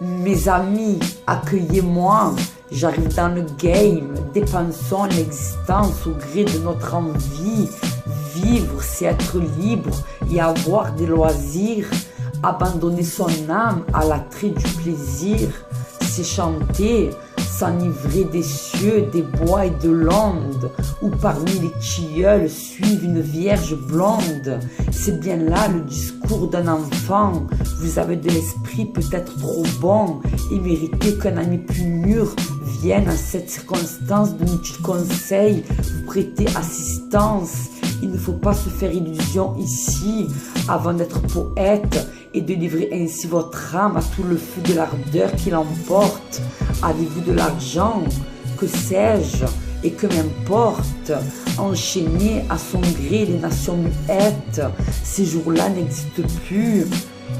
Mes amis, accueillez-moi, j'arrive dans le game, dépensons l'existence au gré de notre envie. Vivre, c'est être libre et avoir des loisirs. Abandonner son âme à l'attrait du plaisir, c'est chanter, s'enivrer des cieux, des bois et de l'onde, où parmi les tilleuls suivent une vierge blonde. C'est bien là le discours d'un enfant. Vous avez de l'esprit peut-être trop bon et méritez qu'un ami plus mûr vienne en cette circonstance de inutiles conseils vous prêter assistance. Il ne faut pas se faire illusion ici avant d'être poète et de livrer ainsi votre âme à tout le feu de l'ardeur qui l'emporte. Avez-vous de l'argent? Que sais-je? Et que m'importe? Enchaîner à son gré les nations muettes, ces jours-là n'existent plus.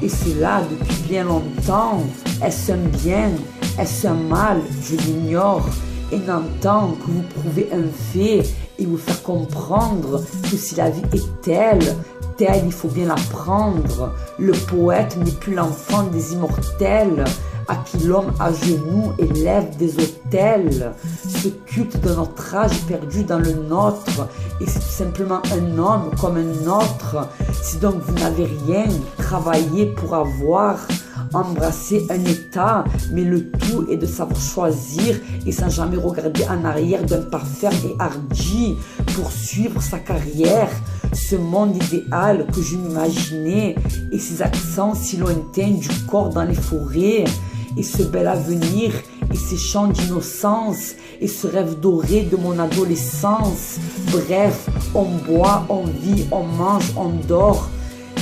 Et cela depuis bien longtemps. Est-ce un bien? Est-ce un mal? Je l'ignore et n'entends que vous prouvez un fait et vous faire comprendre que si la vie est telle, il faut bien l'apprendre. Le poète n'est plus l'enfant des immortels, à qui l'homme à genoux élève des autels. Ce culte de notre âge perdu dans le nôtre, et c'est tout simplement un homme comme un autre. Si donc vous n'avez rien travaillé pour avoir, embrasser un état, mais le tout est de savoir choisir et sans jamais regarder en arrière d'un pas ferme et hardi, poursuivre sa carrière, ce monde idéal que je m'imaginais et ces accents si lointains du corps dans les forêts et ce bel avenir et ces chants d'innocence et ce rêve doré de mon adolescence. Bref, on boit, on vit, on mange, on dort.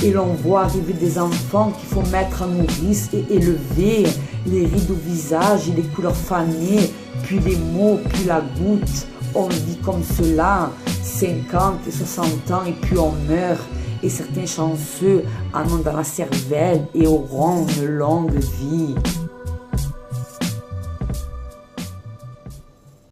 Et l'on voit arriver des enfants qu'il faut mettre en nourrice et élever, les rides au visage et les couleurs fanées, puis les mots, puis la goutte. On vit comme cela, 50 et 60 ans et puis on meurt. Et certains chanceux en ont dans la cervelle et auront une longue vie.